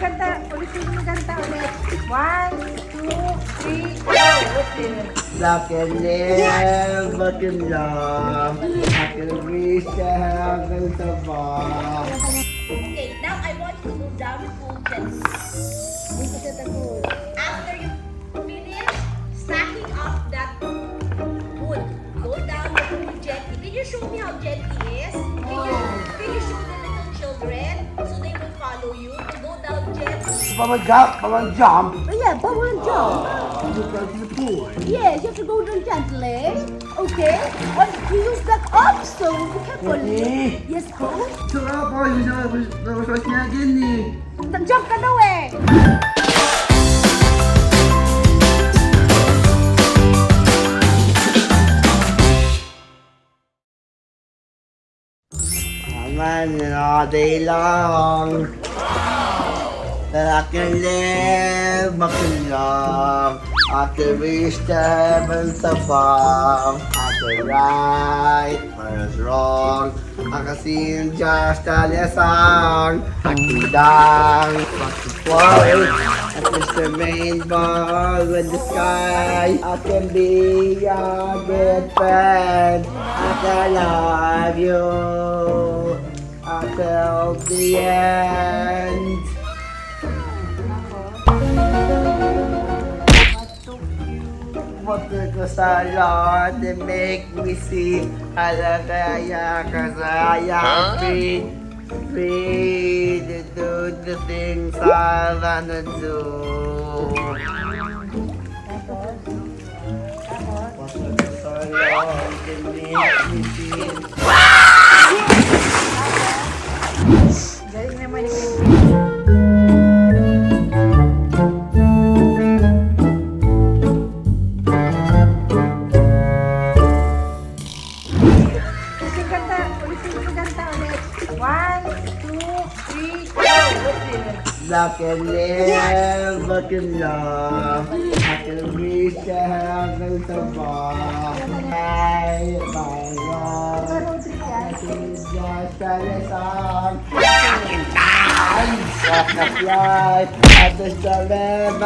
Kanta, ulitin mo kanta ulit. 1, 2, 3, go. Black and live, black and love. I can reach the heavens above. Okay, now I want you to go down the pool gently. After you finish stacking up that wood, go down the pool gently. Can you show me how gently is? Can you show the little children so they will follow you to go down gently? Paman jump. Oh, yeah, bubble jump. You go to the pool. Yes, you have to go down gently. Okay. And you use that up, so be careful. Okay. Yes, go. Sarap ako, nabaswas niya again eh. Nag-jump ka daw eh. Naman, all day long. That I can live, I can love. I can reach the heavens above. I can right, what is wrong. I can sing just a little song. I can dance, I can fly. I can the rainbow in the sky. I can be your good friend. I can love you until the end. What took us a lot to make me see Halagaya cause I am free. Free to do the things I wanna do. What took us a lot to make me feel. Galing naman ni Queen. Ulitin kanta, ulitin mo kanta ulit. 1, 2, 3, go. Black and live, black and love. I can reach the heavens above. My love, is just a song. I can dance, I can fly, I can live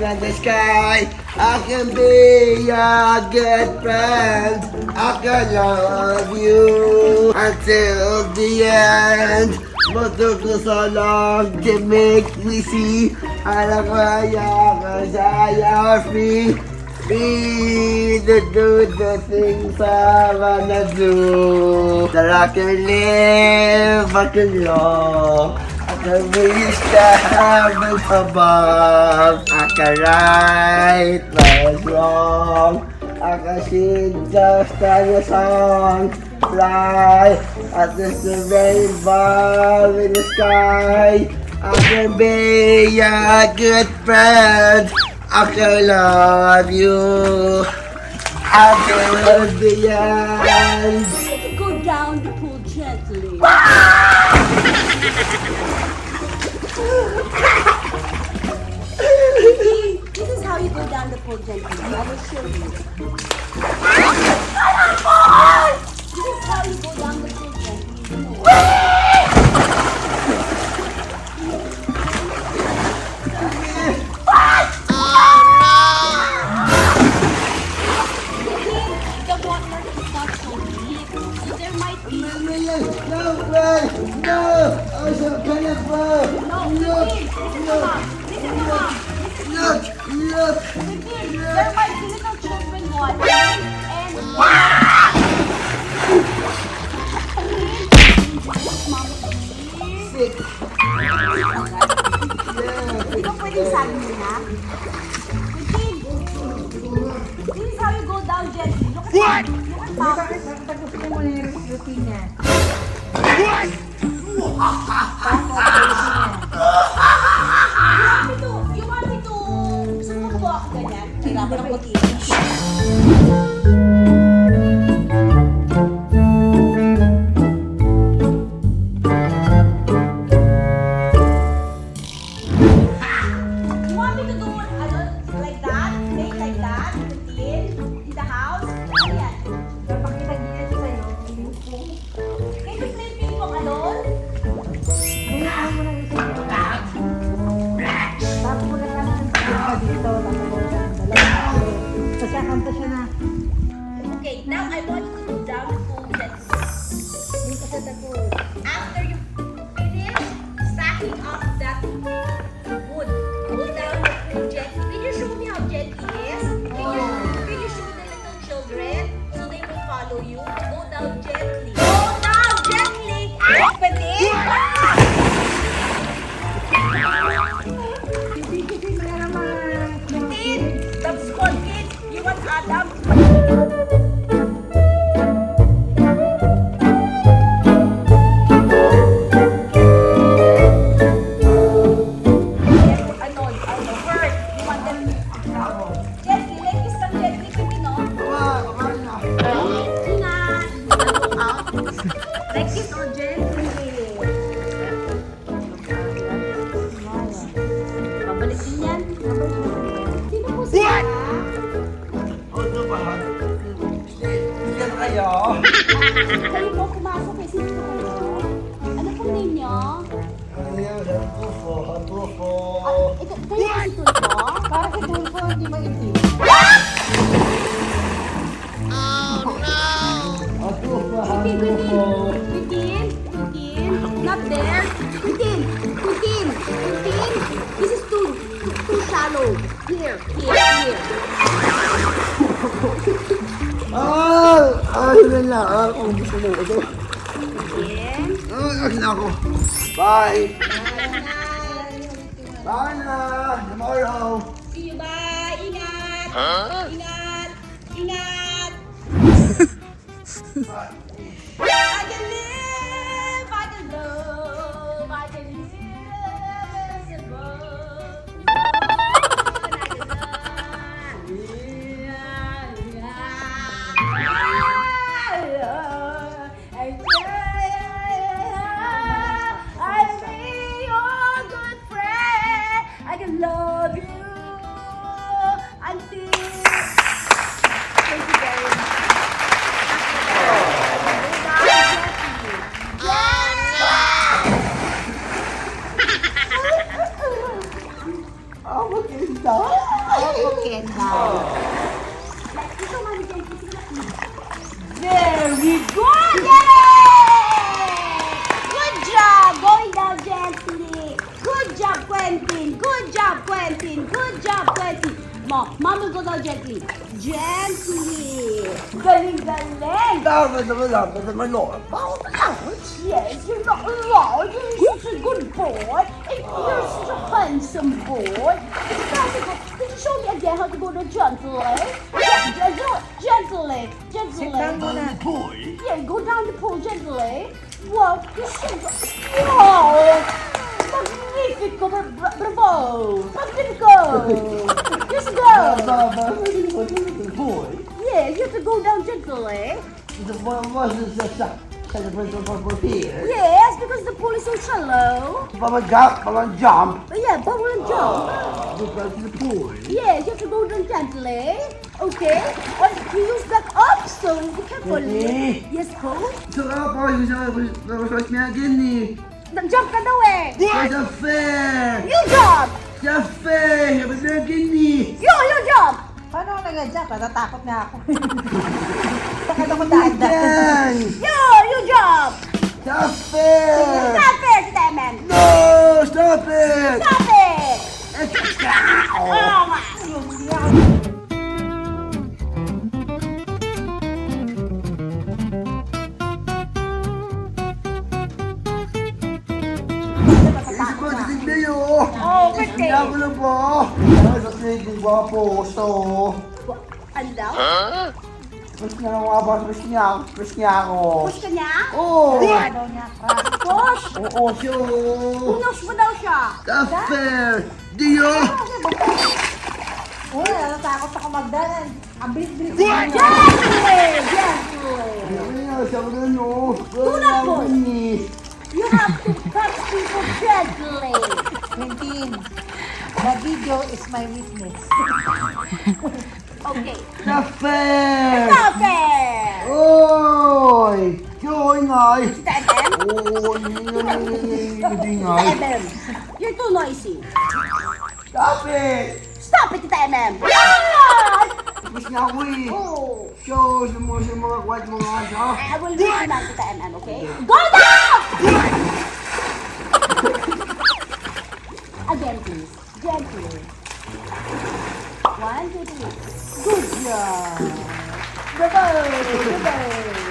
in the sky. I can be your good friend. I can love you until the end. What took us so long to make me see? Halagaya cause I am free. Free to do the things I wanna do. That I can live, I can love. I can reach the heavens above. I can right what is wrong. I can sing just a song. Fly at the rainbow in the sky. I can be a good friend. I can love you until the end. You have to go down the pool gently. This is how you go down the pool gently. I will show you. This is how you go down the pool gently. The water is not so deep, so there might be. No way! No! I was so beautiful! No, listen to mom. Listen to mom. Look! Look! There might be little children watching and Sick! Hindi ko pwedeng sabi mo na. This is how you go down gently. Look at What? Look at top. Tagusin mo na yung routine niya. You want me to sumuko ako ganyan? Kailangan ng puti. You want me to do like that? Make like that? Routine? In the house? Ano yan? Napakita niya sa'yo. Can you play ping pong alone? Bulaan mo na kakanta siya na. Okay, now I want you to go down the pool gently. Dito sa tapo. After you finish stacking up that wood, go down the pool gently. Can you show me how gently is? Can you show the little children so they will follow you? Go down gently. Go down gently. Pwede? Hindi meron mga... Kid, that's called kid. You want Adam? Ano, hurt. You want them gently, like this lang gently, baby, no? Ingat. Look out. Like this or gently. Babalik din yan. Sino po sila? Ano ba? Yan kayo? Kayo po pumasok eh. Sino po kayo? Ano pong name nyo? Ano yan? Hatufo. Kayo po si Tulfo? Para si Tulfo, hindi maitim. Hatufo. Quintin, not there. Quintin. This is too shallow. Here. Yun lang. Kung gusto mo ito. Quintin. Akin ako. Bye. Bye na. Tomorrow. See you, bye. Ingat. Ingat. Ingat. I can live, I can love, I can live as above. I'll be your good friend. I can love you until. Thank you very much. Ako kinta. Very good! Yay! Good job! Going down gently. Good job, Quentin. Good job, Quentin. Good job, Quentin. Mom will go down gently. Gently. Galing. Dapat naman Lord. Yes, you're not allowed. You're such a good boy. And you're such a handsome boy. It's time to go. Could you show me again how to go down gently? Gently. Sit down muna. Yeah, go down the pool gently. Wow, you're so good. Wow! Magnifico! Bravo! Magnifico! Just go! Boy. Yeah, you have to go down gently. The boy wasn't just for here. Yes, because the pool is so shallow. Jump. Yeah, bubble and jump. Because the pool. Yes, you have to go down gently. Okay? And you use that up, so be careful. Okay. Yes, coach? So ako, yung niya din eh. Nag-jump ka daw eh. Sa fair. You jump! Sa fair. Yung niya din eh. You jump! Paano ako nag-jump? Natatakot nga ako. Takot ako daan-daan. Yan. You jump! Sa fair. Stop it, Simon! No, stop it. Stop it! Oh. Oh, my. Hindi ako. Isi ko, titignan nyo. Oh, birthday. Tignan ko lang po. Ano sa tignan gwapo. So, Ano daw? mas nga nga ba? Mas niya ako. Push ka niya? Oh. Ano niya, crush. Push! Oo, siyo. Punos mo daw siya. The fair. Diyo. Uy, natatakot ako magdaan. Ang bilis-bilis. Gently! Ano nga, sabi na nyo. Tulad po. Ni. You have to touch people gently. Quentin, the video is my witness. Okay. The fair. Stop it! Oy. Joy ngay. Stop it! Oo, hindi ngay. MM. You're too noisy. Stop it. Stop it, Tita MM. Ah! Tapos na ako eh. Oh. Show sa mga kwat mo nga siya. I will read you now, Tita MM, okay? Go down! Again, please. Gently. 1, 2, 3. Good job. Good boy. Good boy.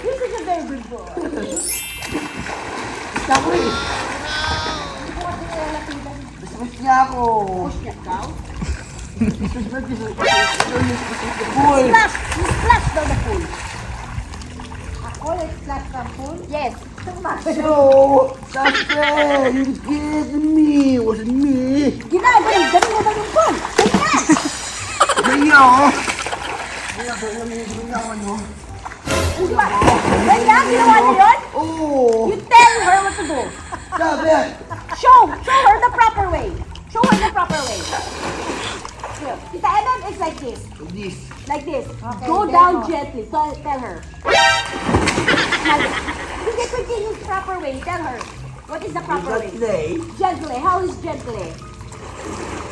You're such a very good boy. Tapos na ako eh. Tapos niya ako. Push niya daw. Pool. Splash! You splash down the pool. Ako, let's splash from pool. Yes. So, Safe, you kidding me. It wasn't me. Ginagaling, galing mo ba yung pool? Ganyan! Kaya ako. Kaya ako naman yung ginawa nyo. Hindi ba? Ganyan, ginawa niyo yun? Oo. You tell her what to do. Sabi. Show her the proper way. Show her the proper way. Here. Tita Ellen is like this. This. Like this. Okay, Go there down go. gently. Tell her. Hindi continue the proper way. Tell her. What is the proper way? Today. Gently. How is gently?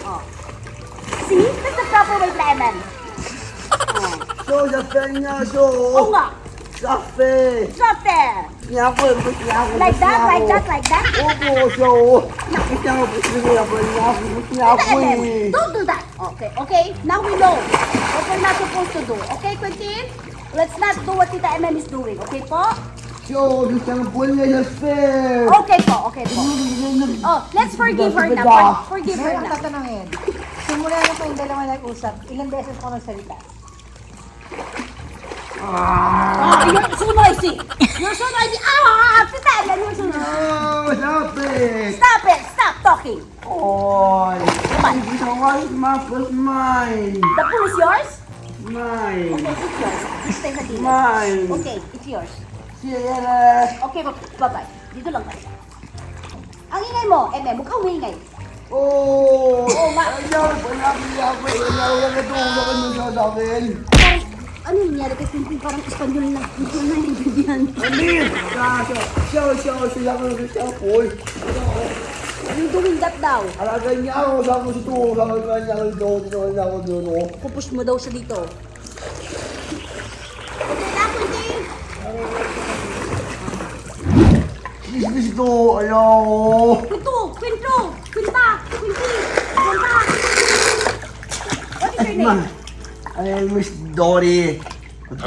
Oh. See? That's the proper way, Tita Ellen. Oh. So, sabi niya, so. Oo nga. Sabi. Stop there. Niya ako, niya ako. Like that, like that, like that. Opo, so. Niya ako, niya Tita ako Ellen, eh. don't do that. Okay, okay. Now we know what we're not supposed to do. Okay, Quentin? Let's not do what Tita MM is doing. Okay po? So, gusto ng pool niya, sabi. Okay po, okay po. Oh, let's forgive her na. Forgive her Meron na. tatanungin. Simula na kayong dalawa nag-usap, ilang beses ko nagsalita? Oh, you're so noisy. You're so noisy. Ah, Tita Ellen, you're so noisy. No, sabi. Stop it. Stop talking. Oy. Come on. Ito was mine. The pool is yours? Mine. Okay, it's yours. You stay sa dito. Mine. Okay, it's yours. Sierra. Okay, bye-bye. Dito lang tayo. Ang ingay mo, MM, mukhang maingay. Oh. Oh, Ayaw, panabi ako. Ayaw, lang ito. Huwag mo sa akin. Ano nangyari kay Quentin? Parang Espanyol na. Hindi ko na intindihan. Amin. Siya ako ng pool. You doing that daw? Alaga niya ako. Sabi ko sa ito. Sabi ko niya ako dito. Dito niya ako doon. Pupush mo daw siya dito. Okay na, Quentin! Gusto. Ayaw. Quinto! Quinto! Quinta! Quintin! Quinta! What is your name? I miss Dory. What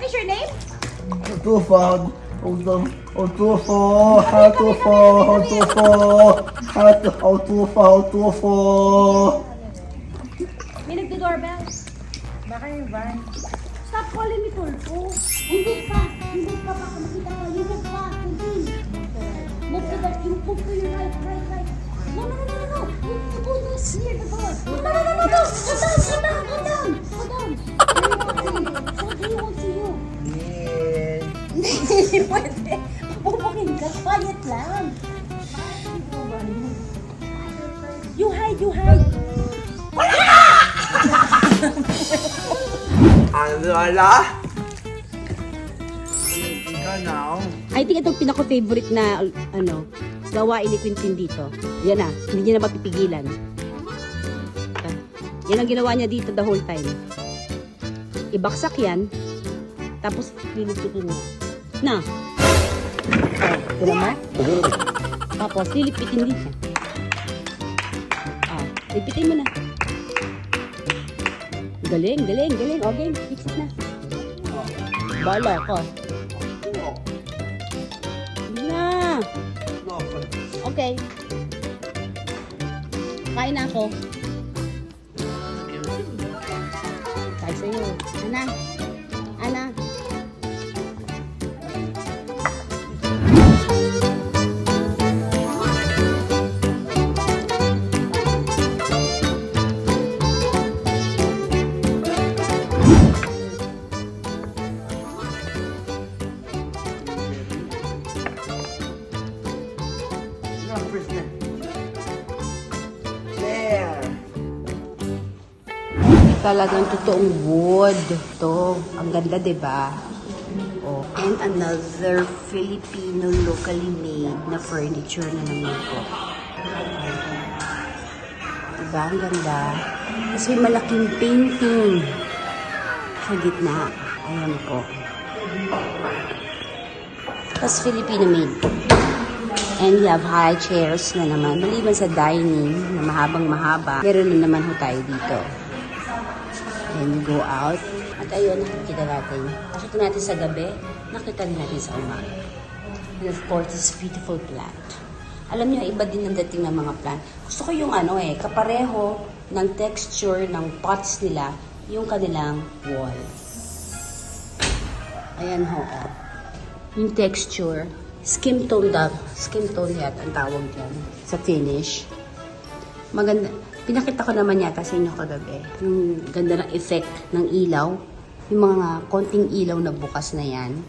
is your name? May nagdi-doorbell. Baka yung van. Stop calling me Tulfo. Hindi ka. Hindi ka. Baka makita ka. Hindi ka. Quentin. Move to the, you move to your right. No. You go this near the door. No. Go down. He won't see you. Hindi pwede. Pupukin ka. Quiet lang. You hide. I think itong pinaka-favorite na gawain ni Quentin dito. Yan na, hindi niya na mapipigilan. Yan ang ginawa niya dito the whole time. Ibaksak yan, tapos lilipitin niya. Na! Tira mo? Tapos lilipitin din siya. Lipitin mo na. Galing. Okay, fix it na. Bala ka. Na! Okay. Kain na ako. Kain sa'yo. Ana. Talagang totoong wood. To, ang ganda, 'di ba? Oh, and another Filipino locally made na furniture na naman po. Diba? Ang ganda. Tapos may malaking painting sa gitna. Ayan po. Tapos Filipino made. And we have high chairs na naman. Maliban sa dining na mahabang mahaba, meron na naman ho tayo dito. And we go out. At ayun, nakikita natin. Nakita natin sa gabi, nakita rin natin sa umaga. And of course, this beautiful plant. Alam niyo, iba din ang dating ng mga plant. Gusto ko yung kapareho ng texture ng pots nila, yung kanilang wall. Ayan ho, yung texture. Skin tone yata ang tawag dyan sa finish. Maganda. Pinakita ko naman yata sa inyo kagabi. Yung ganda ng effect ng ilaw. Yung mga konting ilaw na bukas na yan.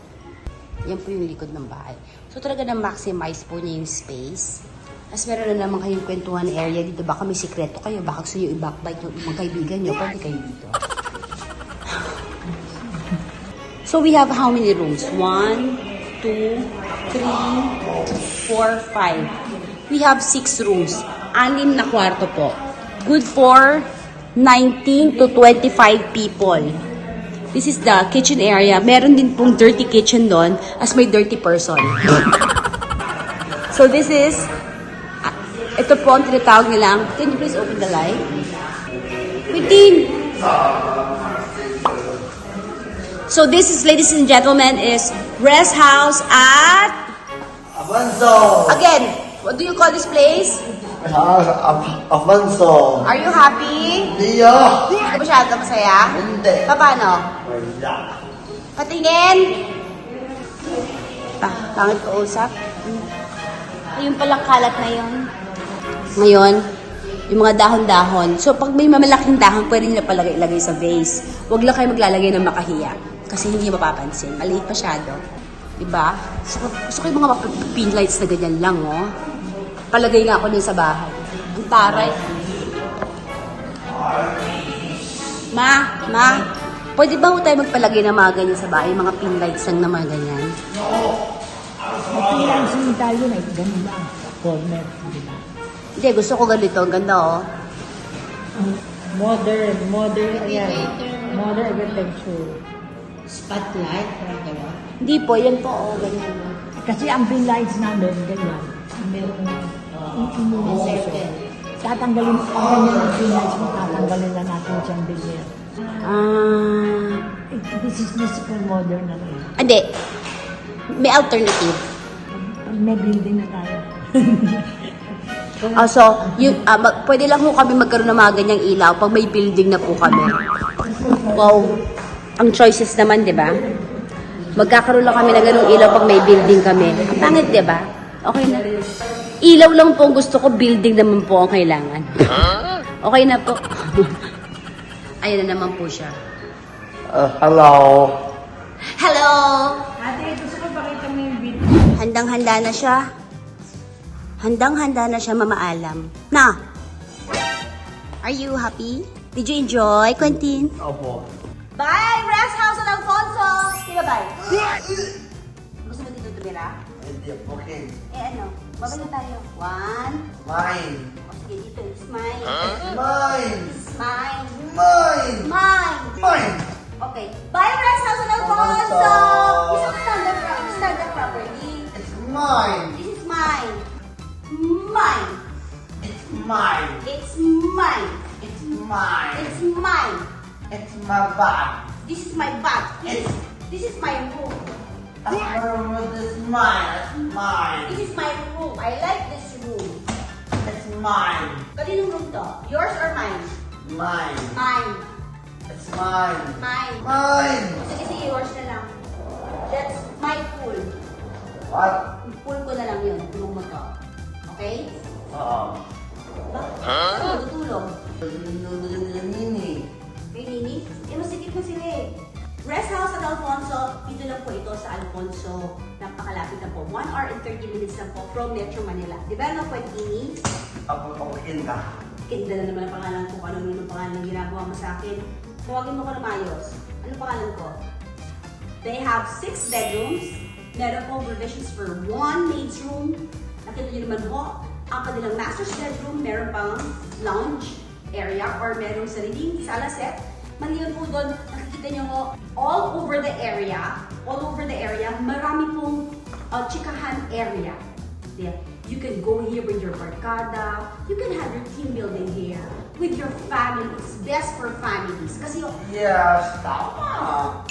Yan po yung likod ng bahay. So talaga na-maximize po niya yung space. Tapos meron na naman kayong kwentuhan area dito. Baka may sikreto kayo. Baka gusto nyo i-backbite yung mga kaibigan nyo. Pwede kayo dito. So we have how many rooms? 1, 2, 3, 4, 5. We have 6 rooms. 6 na kwarto po. Good for 19 to 25 people. This is the kitchen area. Meron din pong dirty kitchen doon as may dirty person. So this is, ito po ang tinatawag nilang, can you please open the light? Within. So this is, ladies and gentlemen, is rest house at... Afonso! Again, what do you call this place? Afonso! Are you happy? Dio! Hindi ka masyado masaya? Hindi. Paano? Wala. Patingin! Pangit ko usap. Ayun palang kalat na yun. Ngayon, yung mga dahon-dahon. So, pag may mamalaking dahon, pwede nyo palagay sa vase. Huwag lang kayo maglalagay ng makahiya. Kasi hindi nyo mapapansin. Maliit masyado. Diba? Gusto ko yung mga pin lights na ganyan lang, oh. Palagay nga ako nun sa bahay. Ang taray. Ma, pwede ba tayo magpalagay ng mga ganyan sa bahay? Mga pin lights lang na mga ganyan. Napilang tayo na ganun lang. Corner. Hindi, gusto ko ganito. Ang ganda, oh. Modern, ayan. Modern architecture. Spotlight, parang gano'n. Hindi po, yan po, oh. Ganyan. Kasi ang pin lights namin, ganyan. Meron inuuso. Tatanggalin, ang ganyan ang pin lights mo, tatanggalin na natin siyang bilyer. This is musical modern na rin. Hindi. May alternative. Pag may building na tayo. So, pwede lang po kami magkaroon ng mga ganyang ilaw pag may building na po kami. Wow. Ang choices naman, di ba? Magkakaroon lang kami ng ganung ilaw pag may building kami. Ang pangit, di ba? Okay na. Ilaw lang po ang gusto ko, building naman po ang kailangan. Okay na po. Ayan na naman po siya. Hello. Hello! Ate, gusto ko pakita mo yung video. Handang-handa na siya. Handang-handa na siya mamaalam. Na! Are you happy? Did you enjoy, Quentin? Opo. Bye! Rest House of Alfonso! Sige, bye! Gusto mo dito tumira? Hindi, okay. Ano? Babay na tayo. 1. Mine. O sige, dito. Smile. Mine. Smile. Mine. Mine. Mine. Okay. Bye, Rest House of Alfonso! Alfonso! Stand up properly. It's mine. This is mine. Mine. It's mine. It's mine. It's mine. It's mine. It's my bag. This is my bag. This is my room. This is mine. It's mine. This is my room. I like this room. It's mine. Kaninong room to? Yours or mine? Mine. Mine. It's mine. Mine. Mine. Sige, sige, yours na lang. That's my pool. What? Pool ko na lang yun. Room mo to. Okay? Oo. Bakit? Tutulog. Nini. May nini? Eh, masikip na sila eh. Rest House at Alfonso. Dito lang po ito sa Alfonso. Napakalapit na po. 1 hour and 30 minutes lang po from Metro Manila. Di ba, no, Quentini? Papapakin ka. Kinda na naman ang pangalan ko. Ano yung pangalan ng ginagawa mo sa akin? Tawagin mo ko na Mayos. Ano pangalan ko? They have 6 bedrooms. Meron po provisions for 1 maid's room. Nakita nyo naman po, ang kanilang master's bedroom, meron pang lounge. area or merong sariling sala set. Maliban po doon, nakikita nyo all over the area, marami pong chikahan area. There. You can go here with your barkada, you can have your team building here with your families, best for families. Kasi Yes, tama.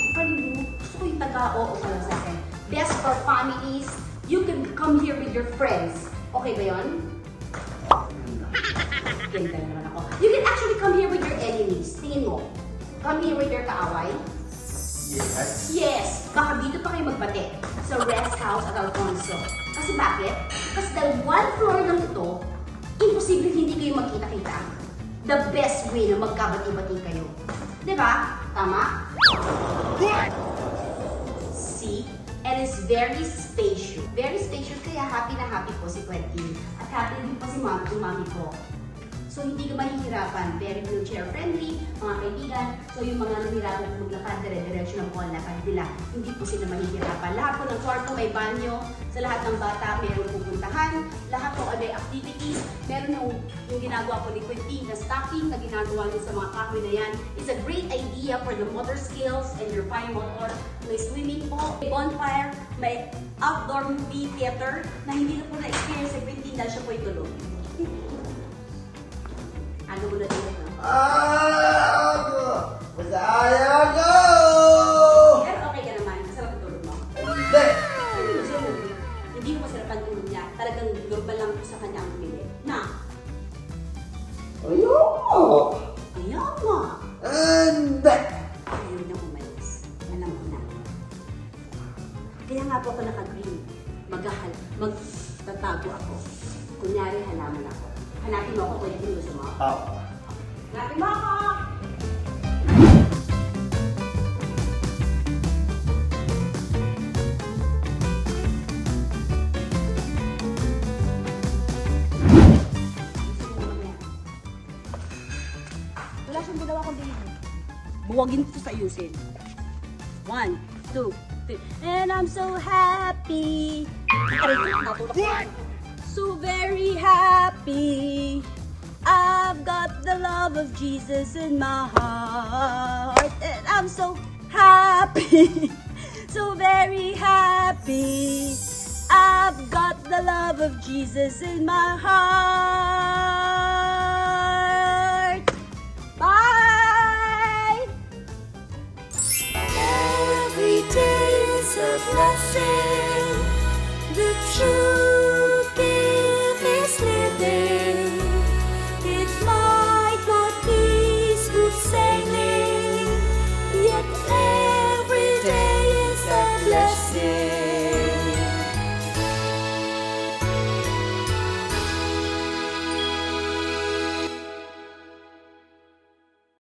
gusto ko yung taga-oo pala sa akin. Best for families, you can come here with your friends. Okay ba yun? Ganda naman ako. You can actually come here with your enemies. Tingin mo. Come here with your kaaway. Yes. Yes! Baka dito pa kayo magbate sa rest house at Alfonso. Kasi bakit? Kasi dahil one floor lang ito, imposible hindi kayo magkita-kita. The best way na magkabati-bati kayo. Diba? Tama? See? And it's very spacious. Very spacious kaya happy na happy po si Quentin. At happy din po si mami ko. So, hindi ka mahihirapan. Very wheelchair friendly, mga kaibigan. So, yung mga nahihirapan maglakad, dire-diretso ng po ang lakad nila. Hindi po sila mahihirapan. Lahat po ng kwarto may banyo. Sa lahat ng bata, meron pupuntahan. Lahat po ay may activities. Meron yung ginagawa po ni Quentin na stocking na ginagawa niya sa mga kahoy na yan. It's a great idea for the motor skills and your fine motor. May swimming po, may bonfire, may outdoor movie theater na hindi na po na-experience sa Quentin dahil siya po itulog. Ano mo na dito? Basta ayaw ko! Pero okay ka naman, masarap ang tulog mo. Hindi! Hindi mo masarap ang tulog niya. Talagang normal lang po sa kanya ang bumili. Na, Ayoko! ayaw mo. Hindi! Ayaw niya umalis. Alam ko na. Kaya nga po ako naka-green. Magtatago ako. Kunyari halaman ako. Hanapin mo ako kung hindi gusto mo. Hanapin mo ako! Wala siyang ginawa kong bilhin. Buwagin ko sa ayusin. 1, 2, 3. And I'm so happy. Aray, natulog ko. So very happy. I've got the love of Jesus in my heart. And I'm so happy. So very happy. I've got the love of Jesus in my heart. Bye! Every day is a blessing.